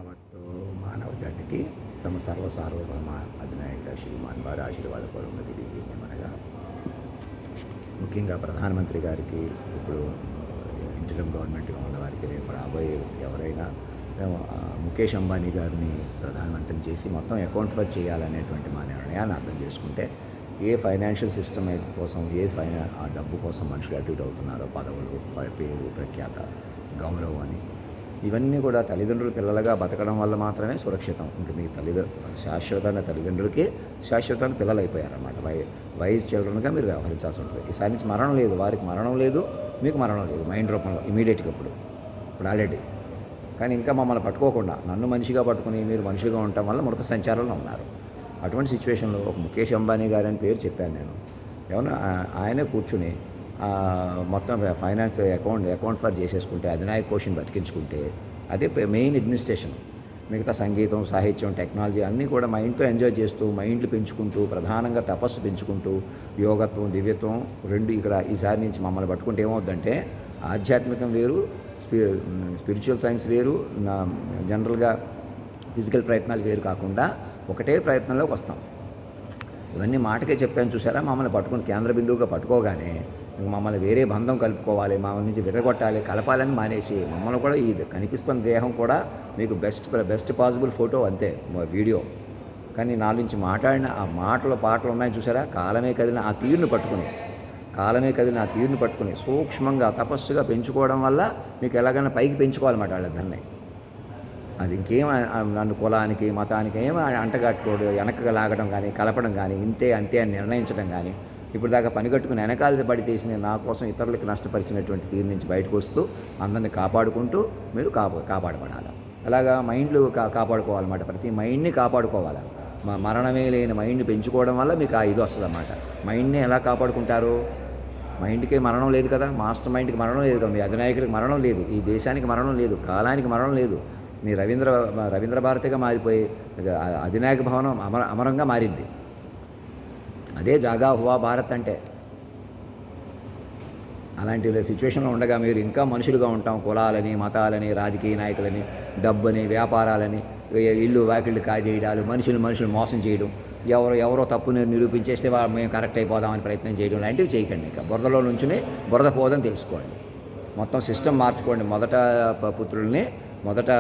యావత్తు మానవ జాతికి తమ సర్వసార్వభౌమ అధినాయక శ్రీమాన్ వారి ఆశీర్వాద పూర్వకంగా తెలియజేయమనగా, ముఖ్యంగా ప్రధానమంత్రి గారికి, ఇప్పుడు ఇంటరిమ్ గవర్నమెంట్గా ఉన్న వారికి, రేపు రాబోయే ఎవరైనా ముఖేష్ అంబానీ గారిని ప్రధానమంత్రిని చేసి మొత్తం అకౌంట్ ఫర్ చేయాలనేటువంటి మా నిర్ణయాన్ని అర్థం చేసుకుంటే, ఏ ఫైనాన్షియల్ సిస్టమ్ కోసం, ఆ డబ్బు కోసం మనుషులు అటు ఇటు అవుతున్నారో, పదవులు, పేరు, ప్రఖ్యాత, గౌరవం అని, ఇవన్నీ కూడా తల్లిదండ్రులు పిల్లలుగా బతకడం వల్ల మాత్రమే సురక్షితం. ఇంక మీ శాశ్వతంగా తల్లిదండ్రులకి శాశ్వతంగా పిల్లలు అయిపోయారన్నమాట. వైజ్ చిల్డ్రన్గా మీరు వ్యవహరించాల్సి ఉంటుంది. ఈసారి నుంచి మరణం లేదు, వారికి మరణం లేదు, మీకు మరణం లేదు, మైండ్ రూపంలో ఇమీడియట్గా ఇప్పుడు ఆల్రెడీ. కానీ ఇంకా మమ్మల్ని పట్టుకోకుండా నన్ను మనిషిగా పట్టుకుని మీరు మనిషిగా ఉండటం వల్ల మృత సంచారంలో ఉన్నారు. అటువంటి సిచ్యువేషన్లో ఒక ముఖేష్ అంబానీ గారు అని పేరు చెప్పాను నేను. ఏమన్నా ఆయనే కూర్చుని మొత్తం ఫైనాన్స్ అకౌంట్ ఫర్ చేసేసుకుంటే, అధినాయక కోషన్ బతికించుకుంటే, అదే మెయిన్ అడ్మినిస్ట్రేషన్. మిగతా సంగీతం, సాహిత్యం, టెక్నాలజీ అన్నీ కూడా మైండ్తో ఎంజాయ్ చేస్తూ, మైండ్లు పెంచుకుంటూ, ప్రధానంగా తపస్సు పెంచుకుంటూ, యోగత్వం, దివ్యత్వం రెండు ఇక్కడ ఈసారి నుంచి మమ్మల్ని పట్టుకుంటే ఏమవుద్దంటే, ఆధ్యాత్మికం వేరు, స్పిరిచువల్ సైన్స్ వేరు, జనరల్గా ఫిజికల్ ప్రయత్నాలు వేరు కాకుండా ఒకటే ప్రయత్నంలోకి వస్తాం. ఇవన్నీ మాటకే చెప్పాను చూసారా. మమ్మల్ని పట్టుకుని కేంద్ర బిందువుగా పట్టుకోగానే మమ్మల్ని వేరే బంధం కలుపుకోవాలి, మా నుంచి విడగొట్టాలి, కలపాలని మానేసి, మమ్మల్ని కూడా ఈ కనిపిస్తున్న దేహం కూడా మీకు బెస్ట్ పాసిబుల్ ఫోటో అంతే, వీడియో. కానీ నా నుంచి మాట్లాడిన ఆ పాటలు ఉన్నాయి చూసారా, కాలమే కదిలిన ఆ తీరుని పట్టుకుని సూక్ష్మంగా తపస్సుగా పెంచుకోవడం వల్ల మీకు ఎలాగైనా పైకి పెంచుకోవాలన్నమాట వాళ్ళిద్దరిని. అది ఇంకేం నన్ను కులానికి, మతానికి ఏమో అంటగట్టుకోవడం, వెనకగా లాగడం కానీ, కలపడం కానీ, ఇంతే అంతే అని నిర్ణయించడం కానీ, ఇప్పుడు దాకా పనిగట్టుకుని వెనకాల పడి చేసిన నా కోసం ఇతరులకి నష్టపరిచినటువంటి తీరు నుంచి బయటకు వస్తూ అందరిని కాపాడుకుంటూ మీరు కాపాడబడాలి. అలాగా మైండ్లు కాపాడుకోవాలన్నమాట. ప్రతి మైండ్ని కాపాడుకోవాలి. మరణమే లేని మైండ్ని పెంచుకోవడం వల్ల మీకు ఇది వస్తుంది అన్నమాట. మైండ్ని ఎలా కాపాడుకుంటారు? మైండ్కి మరణం లేదు కదా, మాస్టర్ మైండ్కి మరణం లేదు కదా, మీ అధినాయకుడికి మరణం లేదు, ఈ దేశానికి మరణం లేదు, కాలానికి మరణం లేదు. మీ రవీంద్ర భారతిగా మారిపోయి అధినాయక భవనం అమరంగా మారింది. అదే జాగా హువా భారత్ అంటే. అలాంటి సిచ్యువేషన్లో ఉండగా మీరు ఇంకా మనుషులుగా ఉంటాం, కులాలని, మతాలని, రాజకీయ నాయకులని, డబ్బుని, వ్యాపారాలని, ఇల్లు వాకిళ్ళు కాజేయడాలు, మనుషులు మోసం చేయడం, ఎవరో తప్పుని నిరూపించేస్తే మేము కరెక్ట్ అయిపోదామని ప్రయత్నం చేయడం లాంటివి చేయకండి. ఇంకా బురదలో నుంచుని బురద పోదని తెలుసుకోండి. మొత్తం సిస్టమ్ మార్చుకోండి. మొదట పుత్రుల్ని, మొదట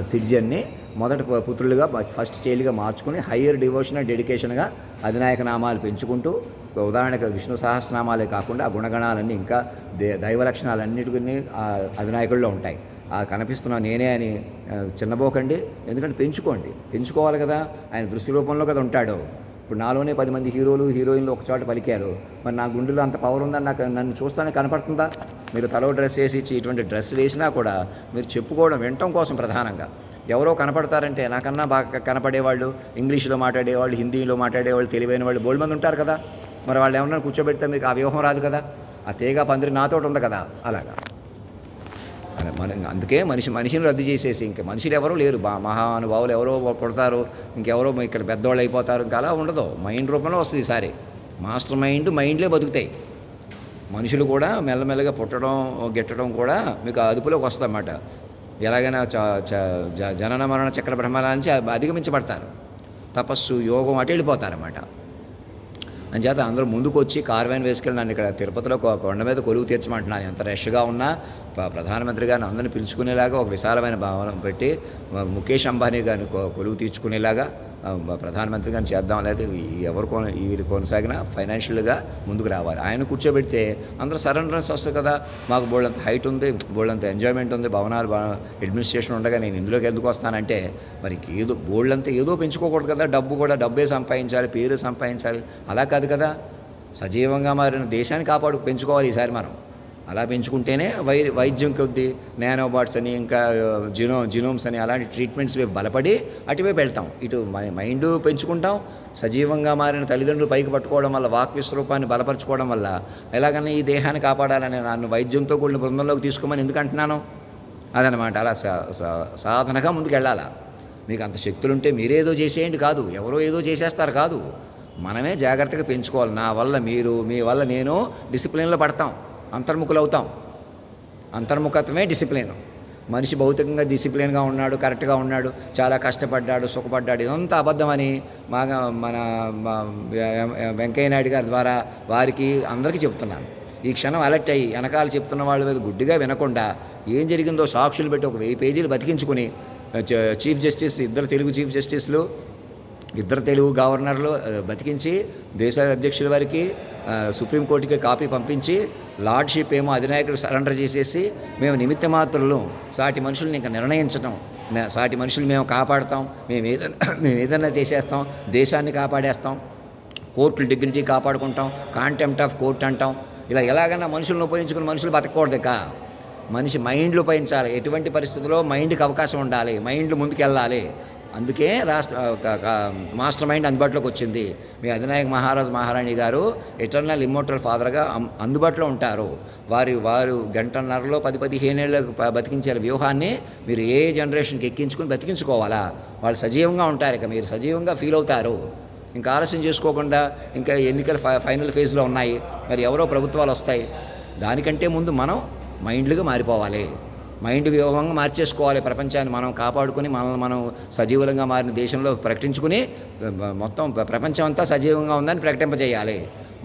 సిటిజన్ని మొదట పుత్రులుగా, ఫస్ట్ చైల్డ్గా మార్చుకుని హయ్యర్ డివోషన్ అండ్ డెడికేషన్గా అధినాయక నామాలు పెంచుకుంటూ, ఉదాహరణకు విష్ణు సహస్రనామాలే కాకుండా ఆ గుణగణాలన్నీ, ఇంకా దైవ లక్షణాలన్నిటికీ అధినాయకుల్లో ఉంటాయి. కనిపిస్తున్నా నేనే అని చిన్నబోకండి. ఎందుకంటే పెంచుకోవాలి కదా. ఆయన దృష్టి రూపంలో కదా ఉంటాడు. ఇప్పుడు నాలోనే 10 మంది హీరోలు, హీరోయిన్లు ఒక చోట పలికారు. మరి నా గుండెలో అంత పవర్ ఉందని నన్ను చూస్తానే కనపడుతుందా? మీరు తలో డ్రెస్ వేసి ఇటువంటి డ్రెస్ వేసినా కూడా మీరు చెప్పుకోవడం, వినటం కోసం ప్రధానంగా. ఎవరో కనపడతారంటే నాకన్నా బాగా కనపడేవాళ్ళు, ఇంగ్లీష్లో మాట్లాడేవాళ్ళు, హిందీలో మాట్లాడేవాళ్ళు, తెలివైన వాళ్ళు బోల్డ్ మంది ఉంటారు కదా. మరి వాళ్ళు ఏమన్నా కూర్చోబెడితే మీకు ఆ వ్యూహం రాదు కదా. ఆ తీగ పందిరి నాతోటి ఉంది కదా. అలాగా అందుకే మనిషిని రద్దు చేసేసి ఇంక మనుషులు ఎవరో లేరు. మహానుభావులు ఎవరో పుడతారు, ఇంకెవరో ఇక్కడ పెద్దవాళ్ళు అయిపోతారు. ఇంకా అలా ఉండదు. మైండ్ రూపంలో వస్తుంది ఈసారి. మాస్టర్ మైండ్లే బతుకుతాయి. మనుషులు కూడా మెల్లమెల్లగా పుట్టడం, గిట్టడం కూడా మీకు అదుపులోకి వస్తుంది అన్నమాట. ఎలాగైనా జనన మరణ చక్ర బ్రహ్మాల నుంచి అధిగమించబడతారు. తపస్సు, యోగం అటు వెళ్ళిపోతారన్నమాట. అంచేత అందరూ ముందుకు వచ్చి కార్వాన్ వేసుకెళ్ళి నన్ను ఇక్కడ తిరుపతిలో కొండ మీద కొలువు తీర్చమంటున్నాను. ఎంత రష్గా ఉన్నా ప్రధానమంత్రి గారిని అందరిని పిలుచుకునేలాగా ఒక విశాలమైన భవనం పెట్టి ముఖేష్ అంబానీ గారిని కొలువు తీర్చుకునేలాగా ప్రధానమంత్రి గారిని చేద్దాం. లేకపోతే వీరు కొనసాగిన ఫైనాన్షియల్గా ముందుకు రావాలి. ఆయన కూర్చోబెడితే అందరూ సరెండరెన్స్ వస్తుంది కదా. మాకు బోల్డంత హైట్ ఉంది, బోల్డంత ఎంజాయ్మెంట్ ఉంది, భవనాలు అడ్మినిస్ట్రేషన్ ఉండగా నేను ఇందులోకి ఎందుకు వస్తానంటే, మరి బోల్డంతా ఏదో పెంచుకోకూడదు కదా. డబ్బే సంపాదించాలి, పేరు సంపాదించాలి, అలా కాదు కదా. సజీవంగా మారిన దేశాన్ని పెంచుకోవాలి ఈసారి మనం. అలా పెంచుకుంటేనే వైద్యం కొద్ది నానోబాట్స్ అని, ఇంకా జినోమ్స్ అని, అలాంటి ట్రీట్మెంట్స్ బలపడి అటువైపు వెళ్తాం. ఇటు మైండ్ పెంచుకుంటాం. సజీవంగా మారిన తల్లిదండ్రులు పైకి పట్టుకోవడం వల్ల, వాక్ విశ్వరూపాన్ని బలపరచుకోవడం వల్ల ఎలాగన్నా ఈ దేహాన్ని కాపాడాలని నన్ను వైద్యంతో కూడిన బృందంలోకి తీసుకోమని ఎందుకు అంటున్నాను? అదనమాట. అలా సాధనగా ముందుకు వెళ్ళాలా. మీకు అంత శక్తులుంటే మీరేదో చేసేయండి కాదు, ఎవరో ఏదో చేసేస్తారు కాదు. మనమే జాగ్రత్తగా పెంచుకోవాలి. నా వల్ల మీరు, మీ వల్ల నేను డిసిప్లిన్లో పడతాం, అంతర్ముఖులవుతాం. అంతర్ముఖత్వమే డిసిప్లిన్. మనిషి భౌతికంగా డిసిప్లిన్గా ఉన్నాడు, కరెక్ట్గా ఉన్నాడు, చాలా కష్టపడ్డాడు, సుఖపడ్డాడు, ఇదంతా అబద్ధమని మన వెంకయ్య నాయుడు గారి ద్వారా వారికి అందరికీ చెప్తున్నాను. ఈ క్షణం అలర్ట్ అయ్యి వెనకాల చెప్తున్న వాళ్ళ మీద గుడ్డిగా వినకుండా ఏం జరిగిందో సాక్షులు పెట్టి ఒక 1000 పేజీలు బతికించుకుని చీఫ్ జస్టిస్, ఇద్దరు తెలుగు చీఫ్ జస్టిస్లు, ఇద్దరు తెలుగు గవర్నర్లు బతికించి దేశ అధ్యక్షుల వారికి సుప్రీంకోర్టుకి కాపీ పంపించి లార్డ్షిప్ ఏమో అధినాయకుడు సరెండర్ చేసేసి మేము నిమిత్త మాత్రులు, సాటి మనుషుల్ని ఇంకా నిర్ణయించటం, సాటి మనుషులు మేము కాపాడుతాం, మేము ఏదైనా చేసేస్తాం, దేశాన్ని కాపాడేస్తాం, కోర్టుల డిగ్నిటీ కాపాడుకుంటాం, కాంటెంప్ట్ ఆఫ్ కోర్ట్ అంటాం. ఇలా ఎలాగైనా మనుషులను ఉపయోగించుకుని మనుషులు బతకూడదు. మనిషి మైండ్లు ఉపయోగించాలి. ఎటువంటి పరిస్థితుల్లో మైండ్కి అవకాశం ఉండాలి, మైండ్లు ముందుకెళ్ళాలి. అందుకే మాస్టర్ మైండ్ అందుబాటులోకి వచ్చింది. మీ అధినాయక మహారాణి గారు ఎటర్నల్ ఇమ్మోర్టల్ ఫాదర్గా అందుబాటులో ఉంటారు. వారు గంటన్నరలో 10-15 ఏళ్ళకు బతికించే వ్యూహాన్ని మీరు ఏ జనరేషన్కి ఎక్కించుకుని బతికించుకోవాలా. వాళ్ళు సజీవంగా ఉంటారు. ఇక మీరు సజీవంగా ఫీల్ అవుతారు. ఇంకా ఆలస్యం చేసుకోకుండా, ఇంకా ఎన్నికలు ఫైనల్ ఫేజ్లో ఉన్నాయి, మరి ఎవరో ప్రభుత్వాలు వస్తాయి. దానికంటే ముందు మనం మైండ్లుగా మారిపోవాలి. మైండ్ వ్యూహంగా మార్చేసుకోవాలి. ప్రపంచాన్ని మనం కాపాడుకుని మనల్ని మనం సజీవులంగా మారిన దేశంలో ప్రకటించుకుని మొత్తం ప్రపంచం అంతా సజీవంగా ఉందని ప్రకటింపజేయాలి.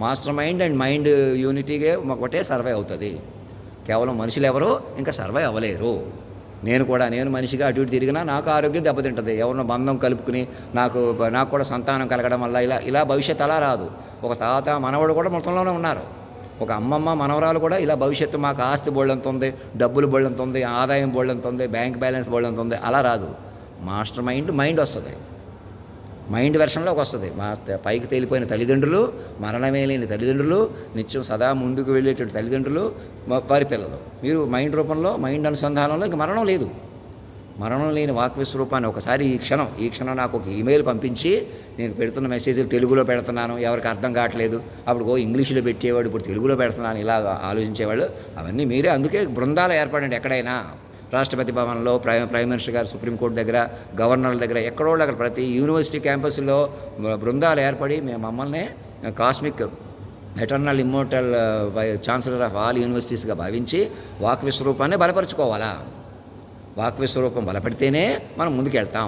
మాస్టర్ మైండ్ అండ్ మైండ్ యూనిటీగా ఒకటే సర్వే అవుతుంది. కేవలం మనుషులు ఎవరో ఇంకా సర్వే అవ్వలేరు. నేను మనిషిగా అటు ఇటు తిరిగినా నాకు ఆరోగ్యం దెబ్బతింటుంది. ఎవరినో బంధం కలుపుకుని నాకు కూడా సంతానం కలగడం వల్ల ఇలా భవిష్యత్తు అలా రాదు. ఒక తాత మనవడు కూడా మొత్తంలోనే ఉన్నారు. ఒక అమ్మమ్మ మనవరాలు కూడా ఇలా భవిష్యత్తు మాకు ఆస్తి బోళ్ళంత ఉంది, డబ్బులు బోళ్ళంత ఉంది, ఆదాయం బోళ్ళంత ఉంది, బ్యాంక్ బ్యాలెన్స్ బోళ్ళంత ఉంది, అలా రాదు. మాస్టర్ మైండ్ వస్తుంది. మైండ్ వెర్షన్లోకి వస్తుంది. పైకి తేలిపోయిన తల్లిదండ్రులు, మరణమే లేని తల్లిదండ్రులు, నిత్యం సదా ముందుకు వెళ్ళేటువంటి తల్లిదండ్రులు, వారి పిల్లలు. మీరు మైండ్ రూపంలో, మైండ్ అనుసంధానంలో ఇంక మరణం లేదు. మరణం లేని వాక్విస్వరూపాన్ని ఒకసారి ఈ క్షణం నాకు ఒక ఈమెయిల్ పంపించి, నేను పెడుతున్న మెసేజ్లు తెలుగులో పెడుతున్నాను, ఎవరికి అర్థం కావట్లేదు, అప్పుడు ఇంగ్లీష్లో పెట్టేవాడు, ఇప్పుడు తెలుగులో పెడుతున్నాను, ఇలా ఆలోచించేవాళ్ళు. అవన్నీ మీరే. అందుకే బృందాలు ఏర్పడండి. ఎక్కడైనా రాష్ట్రపతి భవన్లో, ప్రైమ్ మినిస్టర్ గారు సుప్రీంకోర్టు దగ్గర, గవర్నర్ల దగ్గర, ఎక్కడో అక్కడ ప్రతి యూనివర్సిటీ క్యాంపస్లో బృందాలు ఏర్పడి మమ్మల్ని cosmic eternal immortal chancellor of all యూనివర్సిటీస్గా భావించి వాక్విస్వరూపాన్ని బలపరుచుకోవాలా. వాక్విస్వరూపం బలపడితేనే మనం ముందుకెళ్తాం.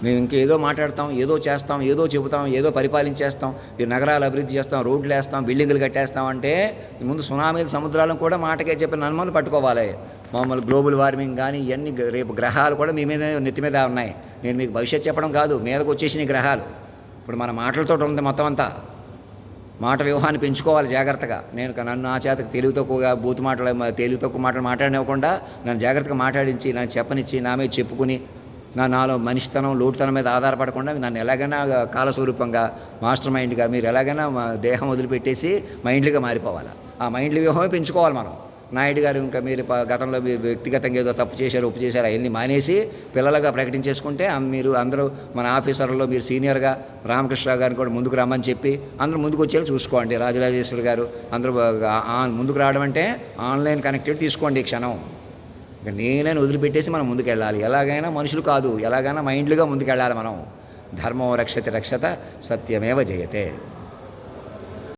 మేము ఇంకేదో మాట్లాడతాం, ఏదో చేస్తాం, ఏదో చెబుతాం, ఏదో పరిపాలించేస్తాం, ఈ నగరాలు అభివృద్ధి చేస్తాం, రోడ్లు వేస్తాం, బిల్డింగులు కట్టేస్తాం అంటే ముందు సునామీలు, సముద్రాలను కూడా మాటకే చెప్పిన అనుమానం పట్టుకోవాలి. మామూలు గ్లోబల్ వార్మింగ్ కానీ ఇవన్నీ, రేపు గ్రహాలు కూడా మీ మీద నెత్తి మీద ఉన్నాయి. నేను మీకు భవిష్యత్తు చెప్పడం కాదు, మీదకు వచ్చేసిన గ్రహాలు ఇప్పుడు మన మాటలతో ఉంది మొత్తం అంతా. మాట వ్యూహాన్ని పెంచుకోవాలి జాగ్రత్తగా. నన్ను నా చేతకు తెలివి తక్కువ మాటలు మాట్లాడనివ్వకుండా నన్ను జాగ్రత్తగా మాట్లాడించి, నన్ను చెప్పనిచ్చి, నా మీద చెప్పుకుని, నాలో మనిషితనం, లోటుతనం మీద ఆధారపడకుండా నన్ను ఎలాగైనా కాలస్వరూపంగా, మాస్టర్ మైండ్గా మీరు ఎలాగైనా దేహం వదిలిపెట్టేసి మైండ్లుగా మారిపోవాలి. ఆ మైండ్ల వ్యూహమే పెంచుకోవాలి మనం. నాయుడు గారు ఇంకా మీరు గతంలో వ్యక్తిగతంగా ఏదో తప్పు చేశారు, ఒప్పు చేశారు, అవన్నీ మానేసి పిల్లలుగా ప్రకటించేసుకుంటే మీరు అందరూ మన ఆఫీసర్లలో మీరు సీనియర్గా రామకృష్ణ గారిని కూడా ముందుకు రమ్మని చెప్పి అందరూ ముందుకు వచ్చేలా చూసుకోండి. రాజరాజేశ్వరి గారు అందరూ ముందుకు రావడం అంటే ఆన్లైన్ కనెక్టివిటీ తీసుకోండి. ఈ క్షణం ఇక నేనే వదిలిపెట్టేసి మనం ముందుకెళ్ళాలి. ఎలాగైనా మనుషులు కాదు, ఎలాగైనా మైండ్లుగా ముందుకెళ్ళాలి మనం. ధర్మో రక్షతి రక్షత, సత్యమేవ జయతే.